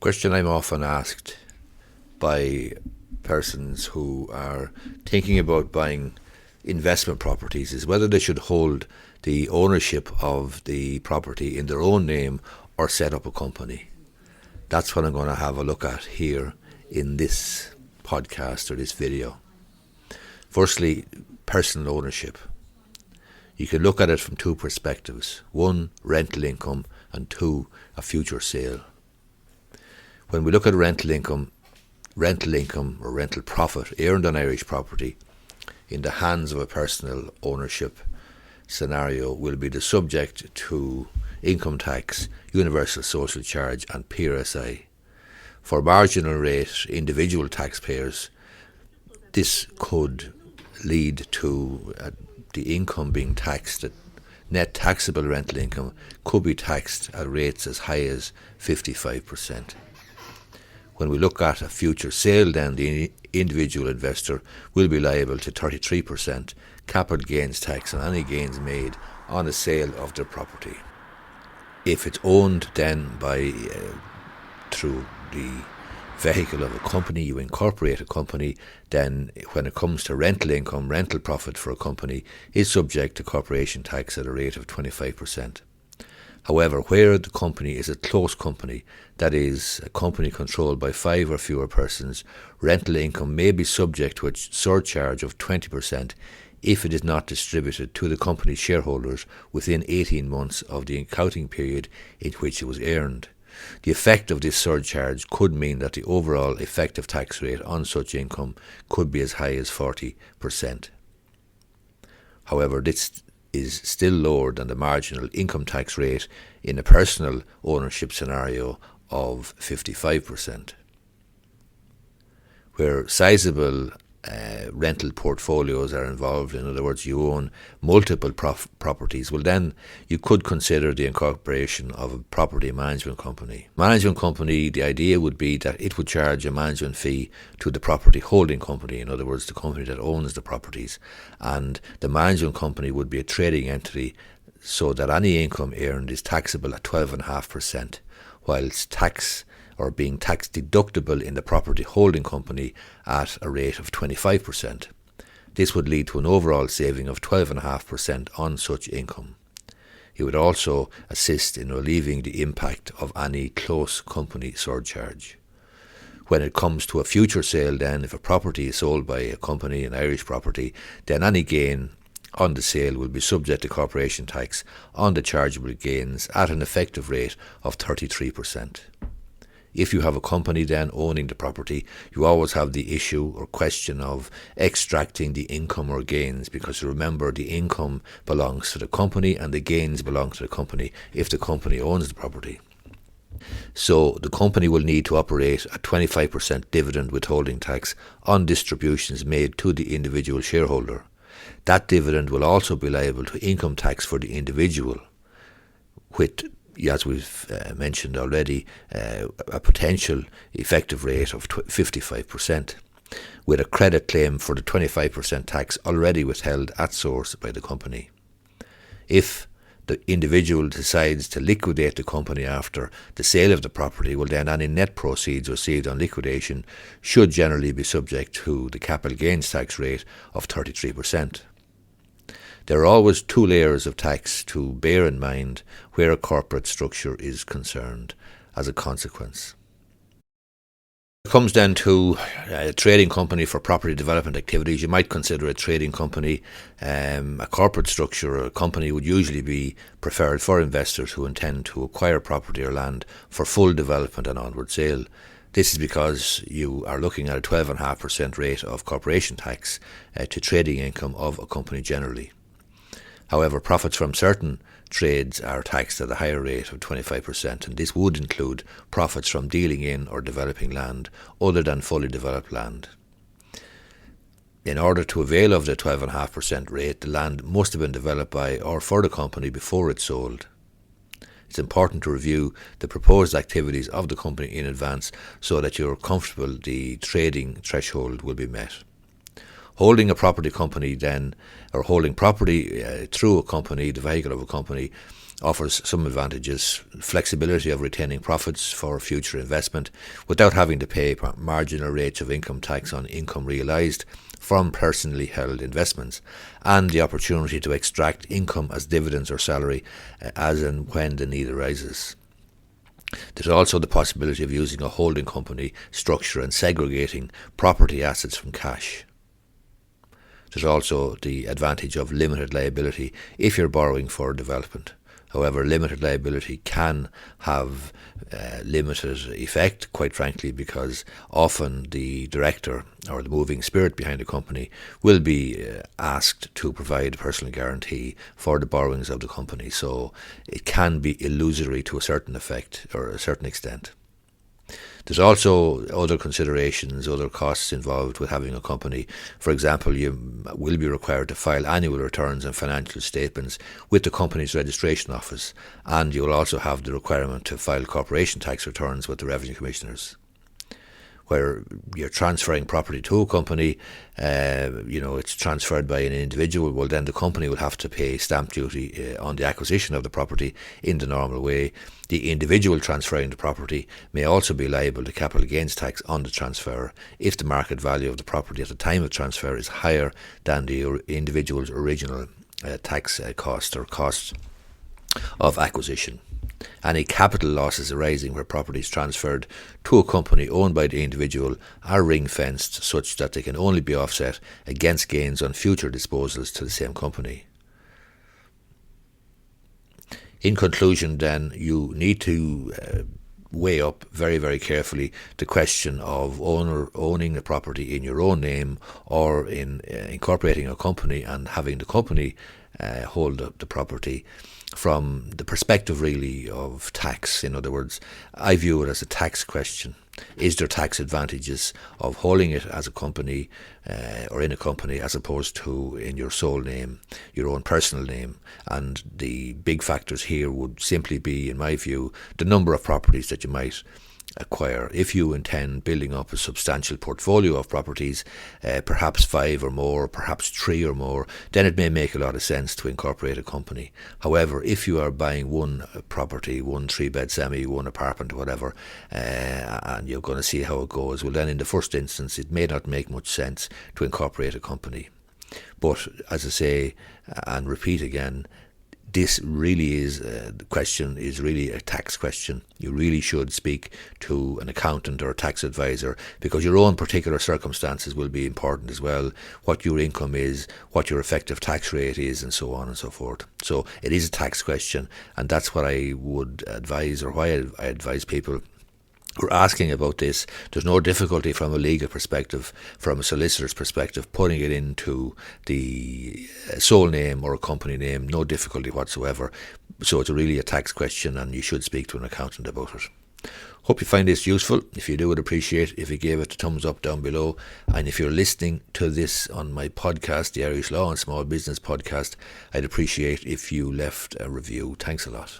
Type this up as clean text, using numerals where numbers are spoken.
Question I'm often asked by persons who are thinking about buying investment properties is whether they should hold the ownership of the property in their own name or set up a company. That's what I'm going to have a look at here in this podcast or this video. Firstly, personal ownership. You can look at it from two perspectives. One, rental income, and two, a future sale. When we look at rental income or rental profit earned on Irish property in the hands of a personal ownership scenario will be the subject to income tax, universal social charge and PRSI. For marginal rate individual taxpayers, this could lead to the income being taxed at net taxable rental income could be taxed at rates as high as 55%. When we look at a future sale, then the individual investor will be liable to 33% capital gains tax on any gains made on a sale of their property. If it's owned then by through the vehicle of a company, you incorporate a company, then when it comes to rental income, rental profit for a company is subject to corporation tax at a rate of 25%. However, where the company is a close company, that is, a company controlled by 5 or fewer persons, rental income may be subject to a surcharge of 20% if it is not distributed to the company's shareholders within 18 months of the accounting period in which it was earned. The effect of this surcharge could mean that the overall effective tax rate on such income could be as high as 40%. However, this is still lower than the marginal income tax rate in a personal ownership scenario of 55%. Where sizable rental portfolios are involved, in other words, you own multiple properties, well then you could consider the incorporation of a property management company. Management company, the idea would be that it would charge a management fee to the property holding company, in other words, the company that owns the properties, and the management company would be a trading entity so that any income earned is taxable at 12.5%, whilst being tax deductible in the property holding company at a rate of 25%. This would lead to an overall saving of 12.5% on such income. It would also assist in relieving the impact of any close company surcharge. When it comes to a future sale then, if a property is sold by a company, an Irish property, then any gain on the sale will be subject to corporation tax on the chargeable gains at an effective rate of 33%. If you have a company then owning the property, you always have the issue or question of extracting the income or gains, because remember, the income belongs to the company and the gains belong to the company if the company owns the property. So the company will need to operate a 25% dividend withholding tax on distributions made to the individual shareholder. That dividend will also be liable to income tax for the individual, with, as we've mentioned already, a potential effective rate of 55%, with a credit claim for the 25% tax already withheld at source by the company. If the individual decides to liquidate the company after the sale of the property, well then any net proceeds received on liquidation should generally be subject to the capital gains tax rate of 33%. There are always two layers of tax to bear in mind where a corporate structure is concerned as a consequence. It comes then to a trading company for property development activities. You might consider a trading company. A corporate structure or a company would usually be preferred for investors who intend to acquire property or land for full development and onward sale. This is because you are looking at a 12.5% rate of corporation tax to trading income of a company generally. However, profits from certain trades are taxed at a higher rate of 25%, and this would include profits from dealing in or developing land other than fully developed land. In order to avail of the 12.5% rate, the land must have been developed by or for the company before it's sold. It's important to review the proposed activities of the company in advance so that you're comfortable the trading threshold will be met. Holding a property company then, or holding property through a company, the vehicle of a company, offers some advantages: flexibility of retaining profits for future investment without having to pay marginal rates of income tax on income realised from personally held investments, and the opportunity to extract income as dividends or salary as and when the need arises. There's also the possibility of using a holding company structure and segregating property assets from cash. There's also the advantage of limited liability if you're borrowing for development. However, limited liability can have limited effect, quite frankly, because often the director or the moving spirit behind the company will be asked to provide a personal guarantee for the borrowings of the company. So it can be illusory to a certain effect or a certain extent. There's also other considerations, other costs involved with having a company. For example, you will be required to file annual returns and financial statements with the company's registration office, and you will also have the requirement to file corporation tax returns with the revenue commissioners. Where you're transferring property to a company, it's transferred by an individual, well then the company will have to pay stamp duty on the acquisition of the property in the normal way. The individual transferring the property may also be liable to capital gains tax on the transfer if the market value of the property at the time of transfer is higher than the individual's original tax cost or cost of acquisition. Any capital losses arising where property is transferred to a company owned by the individual are ring-fenced such that they can only be offset against gains on future disposals to the same company. In conclusion, then, you need to weigh up very, very carefully the question of owning the property in your own name or in incorporating a company and having the company hold the property from the perspective really of tax. In other words, I view it as a tax question. Is there tax advantages of holding it as a company or in a company as opposed to in your sole name, your own personal name? And the big factors here would simply be, in my view, the number of properties that you might acquire. If you intend building up a substantial portfolio of properties, perhaps 5 or more, perhaps 3 or more, then it may make a lot of sense to incorporate a company. However, if you are buying one property, one 3-bed semi, one apartment, whatever, and you're going to see how it goes, well then in the first instance it may not make much sense to incorporate a company. But as I say and repeat again, this really is, the question is really a tax question. You really should speak to an accountant or a tax advisor because your own particular circumstances will be important as well, what your income is, what your effective tax rate is, and so on and so forth. So it is a tax question, and that's what I would advise, or why I advise people who are asking about this. There's no difficulty from a legal perspective, from a solicitor's perspective, putting it into the sole name or a company name, no difficulty whatsoever. So it's really a tax question and you should speak to an accountant about it. Hope you find this useful. If you do, I'd appreciate if you gave it a thumbs up down below. And if you're listening to this on my podcast, the Irish Law and Small Business Podcast, I'd appreciate if you left a review. Thanks a lot.